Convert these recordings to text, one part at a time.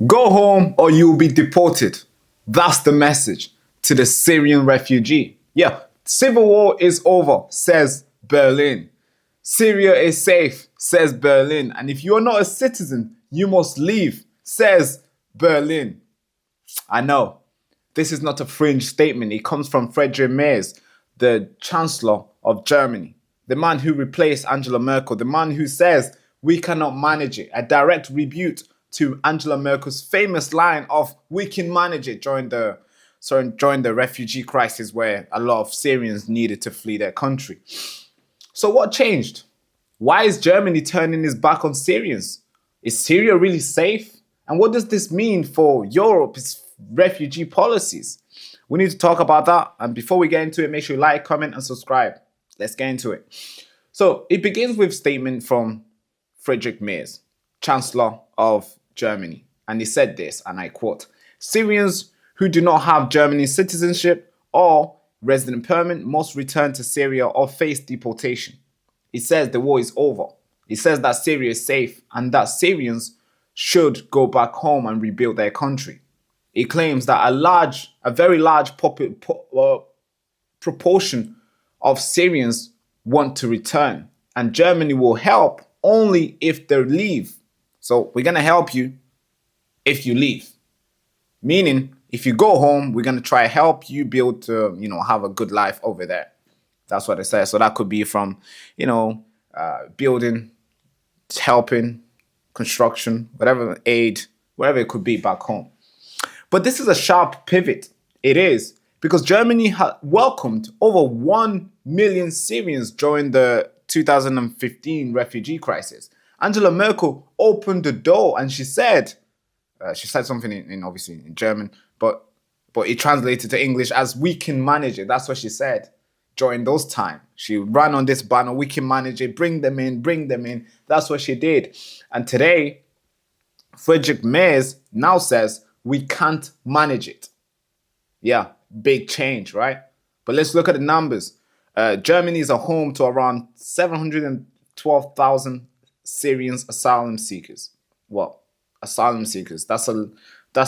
Go home or you'll be deported. That's the message to the Syrian refugee. Yeah, civil war is over, says Berlin. Syria is safe, says Berlin. And if you're not a citizen, you must leave, says Berlin. I know, this is not a fringe statement. It comes from Friedrich Merz, the Chancellor of Germany, the man who replaced Angela Merkel, the man who says we cannot manage it. A direct rebuke to Angela Merkel's famous line of "we can manage it" during the refugee crisis, where a lot of Syrians needed to flee their country. So what changed? Why is Germany turning its back on Syrians? Is Syria really safe? And what does this mean for Europe's refugee policies? We need to talk about that. And before we get into it, make sure you like, comment, and subscribe. Let's get into it. So it begins with a statement from Friedrich Merz, Chancellor of Germany. And he said this, and I quote, "Syrians who do not have Germany's citizenship or resident permit must return to Syria or face deportation." He says the war is over. He says that Syria is safe and that Syrians should go back home and rebuild their country. He claims that a very large proportion of Syrians want to return, and Germany will help only if they leave. So we're going to help you if you leave. Meaning, if you go home, we're going to try to help you build, have a good life over there. That's what it says. So that could be from, building, helping, construction, whatever aid, whatever it could be back home. But this is a sharp pivot. It is, because Germany had welcomed over 1 million Syrians during the 2015 refugee crisis. Angela Merkel opened the door and she said something in obviously in German, but it translated to English as "we can manage it." That's what she said during those times. She ran on this banner, "We can manage it, bring them in, bring them in." That's what she did. And today, Friedrich Merz now says we can't manage it. Yeah, big change, right? But let's look at the numbers. Germany is a home to around 712,000 Syrians asylum seekers. Well, asylum seekers. That's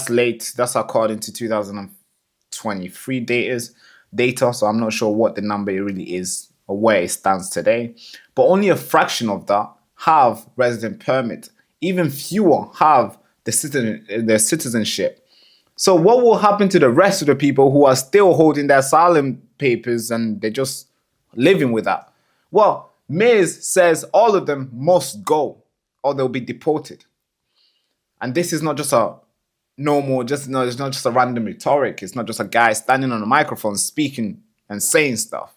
late. That's according to 2023 data. So I'm not sure what the number really is or where it stands today. But only a fraction of that have resident permit. Even fewer have the citizenship. So what will happen to the rest of the people who are still holding their asylum papers and they're just living with that? Well, Merz says all of them must go or they'll be deported. And this is not just a it's not just a random rhetoric. It's not just a guy standing on a microphone speaking and saying stuff.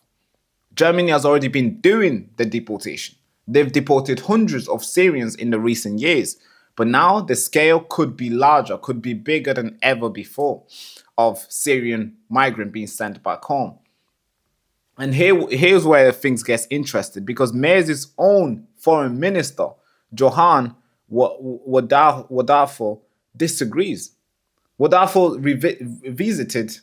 Germany has already been doing the deportation. They've deported hundreds of Syrians in the recent years. But now the scale could be larger, could be bigger than ever before of Syrian migrants being sent back home. And here's where things get interesting, because Merz's own foreign minister, Johann Wadafo, disagrees. Wadafo visited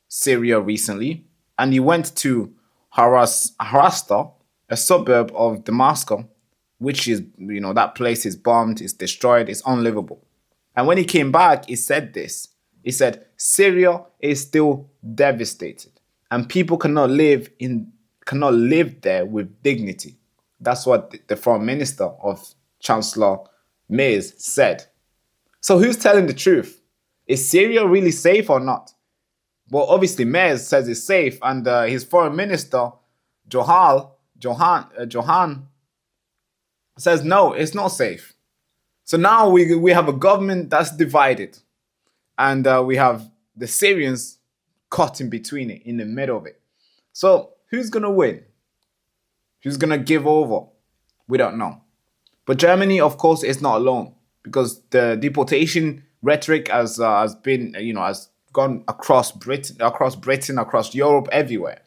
Syria recently, and he went to Harasta, a suburb of Damascus, which is, that place is bombed, it's destroyed, it's unlivable. And when he came back, he said this. He said, Syria is still devastated and people cannot live there with dignity. That's what the foreign minister of Chancellor Merz said. So who's telling the truth? Is Syria really safe or not? Well, obviously Merz says it's safe, and his foreign minister, Johann says no, it's not safe. So now we have a government that's divided, and we have the Syrians caught in between it, in the middle of it. So who's gonna win? Who's gonna give over? We don't know. But Germany, of course, is not alone, because the deportation rhetoric has gone across Britain, across Europe, everywhere.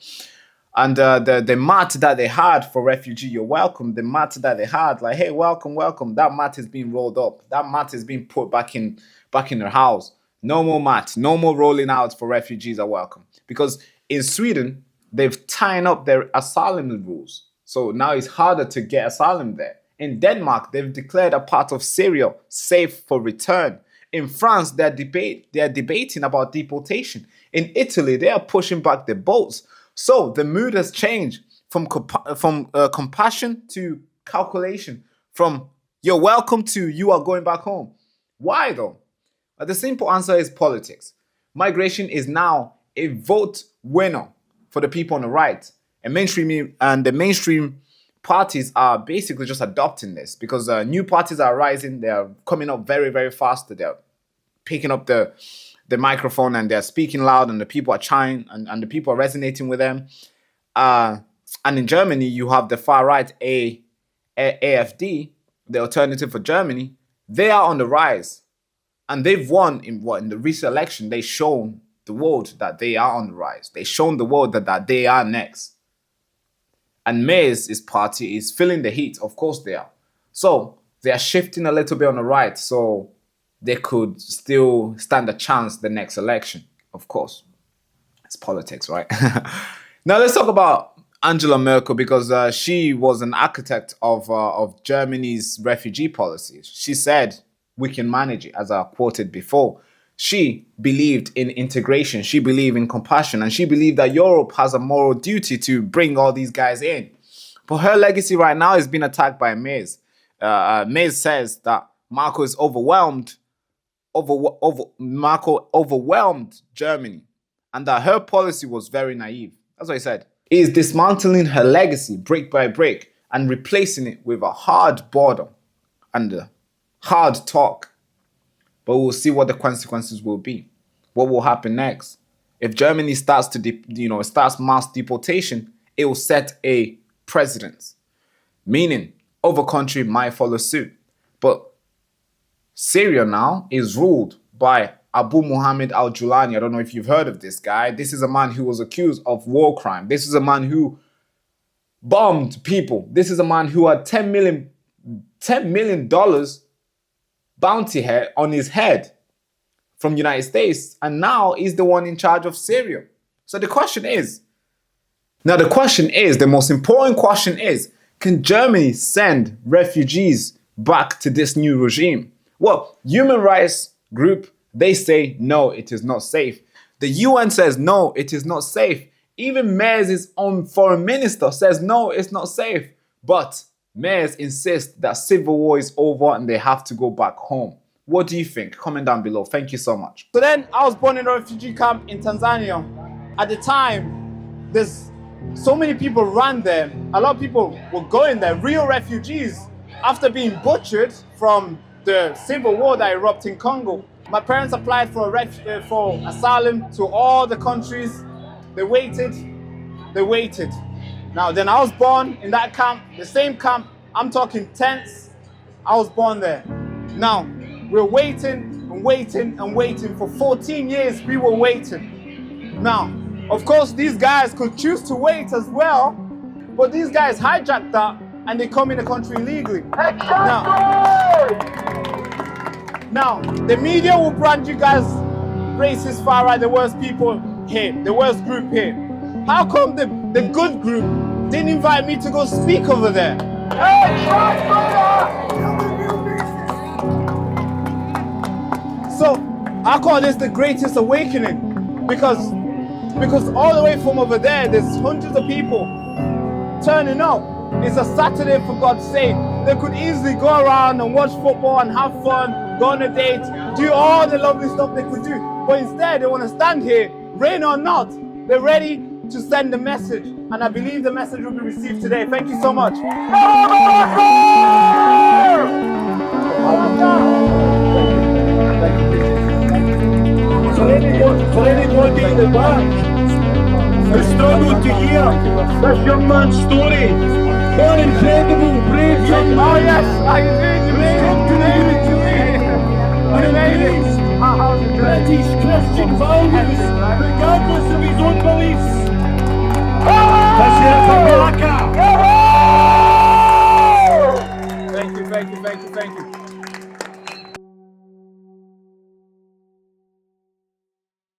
And the mat that they had for refugee, you're welcome, the mat that they had, like, hey, welcome, welcome, that mat is being rolled up. That mat is being put back in their house. No more mat, no more rolling out for refugees are welcome. Because in Sweden, they've tightened up their asylum rules. So now it's harder to get asylum there. In Denmark, they've declared a part of Syria safe for return. In France, they're debating about deportation. In Italy, they are pushing back the boats. So the mood has changed from compassion to calculation, from you're welcome to you are going back home. Why though? The simple answer is politics. Migration is now a vote winner for the people on the right, and the mainstream parties are basically just adopting this because new parties are rising. They are coming up very, very fast. They're picking up the microphone and they're speaking loud, and the people are chiming and the people are resonating with them. And in Germany, you have the far right AfD, the Alternative for Germany. They are on the rise, and they've won in the recent election. They've shown the world that they are on the rise. They've shown the world that they are next. And May's party is feeling the heat. Of course they are. So they are shifting a little bit on the right, so they could still stand a chance the next election. Of course, it's politics, right? Now let's talk about Angela Merkel, because she was an architect of Germany's refugee policies. She said, "We can manage it," as I quoted before. She believed in integration. She believed in compassion, and she believed that Europe has a moral duty to bring all these guys in. But her legacy right now is being attacked by May's. May's says that Merkel is overwhelmed Germany, and that her policy was very naive. That's what he said. He is dismantling her legacy brick by brick and replacing it with a hard border and hard talk. But we'll see what the consequences will be. What will happen next? If Germany starts starts mass deportation, it will set a precedent, meaning other country might follow suit. But Syria now is ruled by Abu Muhammad al-Julani. I don't know if you've heard of this guy. This is a man who was accused of war crime. This is a man who bombed people. This is a man who had $10 million bounty on his head from the United States, and now he's the one in charge of Syria. So the most important question is, can Germany send refugees back to this new regime? Well, human rights group, they say, no, it is not safe. The UN says, no, it is not safe. Even May's own foreign minister says, no, it's not safe. But Mayors insist that civil war is over and they have to go back home. What do you think? Comment down below. Thank you so much. So then I was born in a refugee camp in Tanzania. At the time, there's so many people ran there. A lot of people were going there, real refugees, after being butchered from the civil war that erupted in Congo. My parents applied for asylum to all the countries. They waited. Now, then I was born in that camp, the same camp. I'm talking tents. I was born there. Now, we're waiting for 14 years. We were waiting. Now, of course, these guys could choose to wait as well, but these guys hijacked that and they come in the country illegally. Now, the media will brand you guys racist, far right, the worst people here, the worst group here. How come the good group didn't invite me to go speak over there? So I call this the greatest awakening because all the way from over there, there's hundreds of people turning up. It's a Saturday, for God's sake. They could easily go around and watch football and have fun, go on a date, do all the lovely stuff they could do. But instead, they want to stand here, rain or not. They're ready to send the message, and I believe the message will be received today. Thank you so much. For anybody in the back who struggled to hear this young man's story, what incredible, brave young man. Oh yes, I did. British Christian values, regardless of his own beliefs.